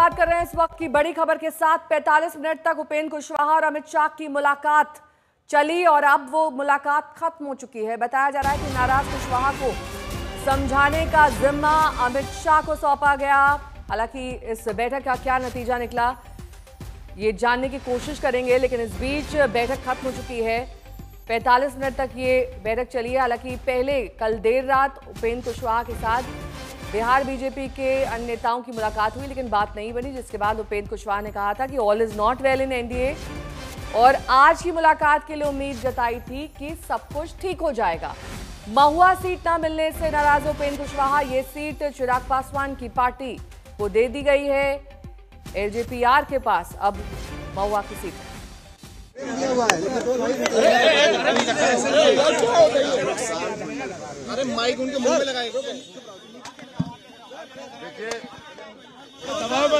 शुरुआत कर रहे हैं इस वक्त की बड़ी खबर के साथ। 45 मिनट तक उपेंद्र कुशवाहा और अमित शाह की मुलाकात चली और अब वो मुलाकात खत्म हो चुकी है। बताया जा रहा है कि नाराज कुशवाहा को समझाने का जिम्मा अमित शाह को सौंपा गया। हालांकि इस बैठक का क्या नतीजा निकला ये जानने की कोशिश करेंगे, लेकिन इस बीच बैठक खत्म हो चुकी है। 45 मिनट तक ये बैठक चली है। हालांकि पहले कल देर रात उपेंद्र कुशवाहा के साथ बिहार बीजेपी के अन्य नेताओं की मुलाकात हुई, लेकिन बात नहीं बनी, जिसके बाद उपेंद्र कुशवाहा ने कहा था कि all is not well in NDA और आज की मुलाकात के लिए उम्मीद जताई थी कि सब कुछ ठीक हो जाएगा। महुआ सीट न मिलने से नाराज उपेंद्र कुशवाहा, ये सीट चिराग पासवान की पार्टी को दे दी गई है। एलजेपीआर के पास अब महुआ की सीट है। अरे माइक उनके मुंह में लगाएगा।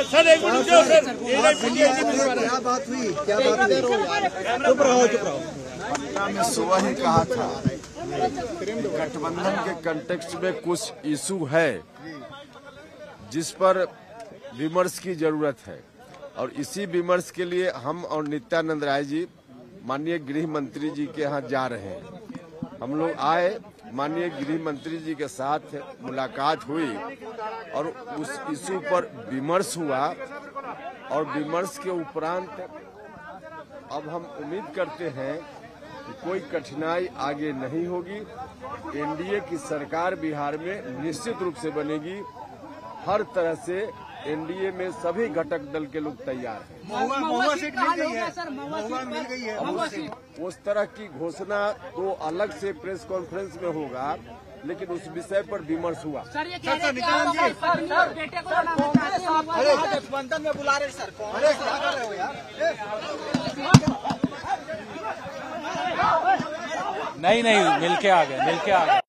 सर एक मिनट सर, क्या बात हुई? क्या बात हुई? चुप रहो। पटना में सुबह ही कहा था गठबंधन के कंटेक्स्ट में कुछ इशू है जिस पर विमर्श की जरूरत है, और इसी विमर्श के लिए हम और नित्यानंद राय जी माननीय गृह मंत्री जी के यहाँ जा रहे हैं। हम लोग आए, माननीय गृह मंत्री जी के साथ मुलाकात हुई और उस इशू पर विमर्श हुआ, और विमर्श के उपरांत अब हम उम्मीद करते हैं कि कोई कठिनाई आगे नहीं होगी। एनडीए की सरकार बिहार में निश्चित रूप से बनेगी। हर तरह से एनडीए में सभी घटक दल के लोग तैयार हैं। महुआ सीट मिल गई है। उस तरह की घोषणा तो अलग से प्रेस कॉन्फ्रेंस में होगा, लेकिन उस विषय पर विमर्श हुआ। अरे गठबंधन में बुला रहे सर, अरे क्या कर रहे हो यार? नहीं मिलके आ गए।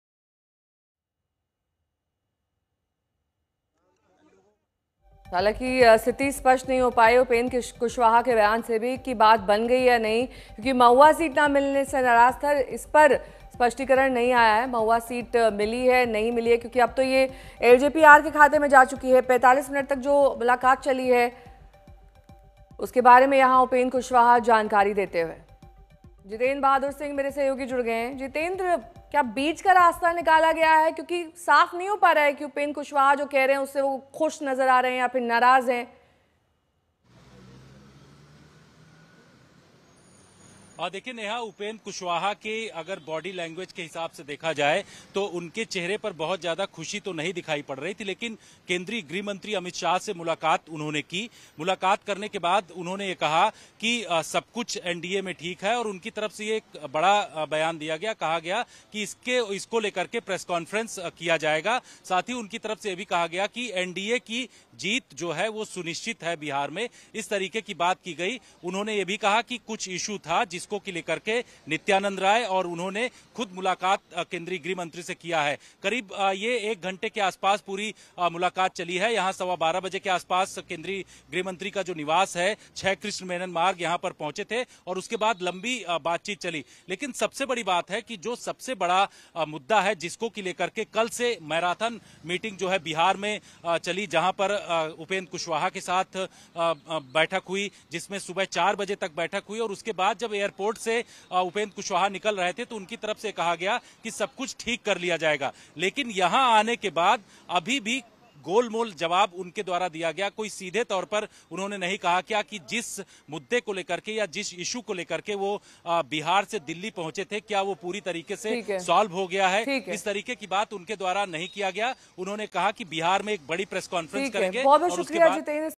हालांकि स्थिति स्पष्ट नहीं हो पाई उपेंद्र कुशवाहा के बयान से भी कि बात बन गई या नहीं, क्योंकि महुआ सीट ना मिलने से नाराज था। इस पर स्पष्टीकरण नहीं आया है महुआ सीट मिली है नहीं मिली है, क्योंकि अब तो ये एलजेपीआर के खाते में जा चुकी है। 45 मिनट तक जो मुलाकात चली है उसके बारे में यहाँ उपेंद्र कुशवाहा जानकारी देते हुए। जितेंद्र बहादुर सिंह मेरे सहयोगी जुड़ गए हैं। जितेंद्र, क्या बीच का रास्ता निकाला गया है? क्योंकि साफ नहीं हो पा रहा है कि उपेंद्र कुशवाहा जो कह रहे हैं उससे वो खुश नजर आ रहे हैं या फिर नाराज हैं। और देखिए नेहा, उपेंद्र कुशवाहा के अगर बॉडी लैंग्वेज के हिसाब से देखा जाए तो उनके चेहरे पर बहुत ज्यादा खुशी तो नहीं दिखाई पड़ रही थी, लेकिन केंद्रीय गृह मंत्री अमित शाह से मुलाकात उन्होंने की। मुलाकात करने के बाद उन्होंने ये कहा कि सब कुछ एनडीए में ठीक है, और उनकी तरफ से ये एक बड़ा बयान दिया गया। कहा गया कि इसको लेकर के प्रेस कॉन्फ्रेंस किया जाएगा। साथ ही उनकी तरफ से ये भी कहा गया कि एनडीए की जीत जो है वो सुनिश्चित है बिहार में, इस तरीके की बात की गई। उन्होंने ये भी कहा कि कुछ इशू था जिसको की लेकर के नित्यानंद राय और उन्होंने खुद मुलाकात केंद्रीय गृह मंत्री से किया है। करीब ये 1 घंटे के आसपास पूरी मुलाकात चली है। यहाँ 12:15 बजे के आसपास केंद्रीय गृह मंत्री का जो निवास है 6 कृष्ण मेनन मार्ग, यहाँ पर पहुंचे थे और उसके बाद लंबी बातचीत चली। लेकिन सबसे बड़ी बात है कि जो सबसे बड़ा मुद्दा है जिसको की लेकर के कल से मैराथन मीटिंग जो है बिहार में चली, जहां पर उपेंद्र कुशवाहा के साथ बैठक हुई, जिसमें सुबह 4 बजे तक बैठक हुई, और उसके बाद जब एयरपोर्ट से उपेंद्र कुशवाहा निकल रहे थे तो उनकी तरफ से कहा गया कि सब कुछ ठीक कर लिया जाएगा। लेकिन यहां आने के बाद अभी भी गोलमोल जवाब उनके द्वारा दिया गया। कोई सीधे तौर पर उन्होंने नहीं कहा क्या कि जिस मुद्दे को लेकर के या जिस इशू को लेकर के वो बिहार से दिल्ली पहुंचे थे, क्या वो पूरी तरीके से सॉल्व हो गया है। इस तरीके की बात उनके द्वारा नहीं किया गया। उन्होंने कहा कि बिहार में एक बड़ी प्रेस कॉन्फ्रेंस करेंगे और उसके बाद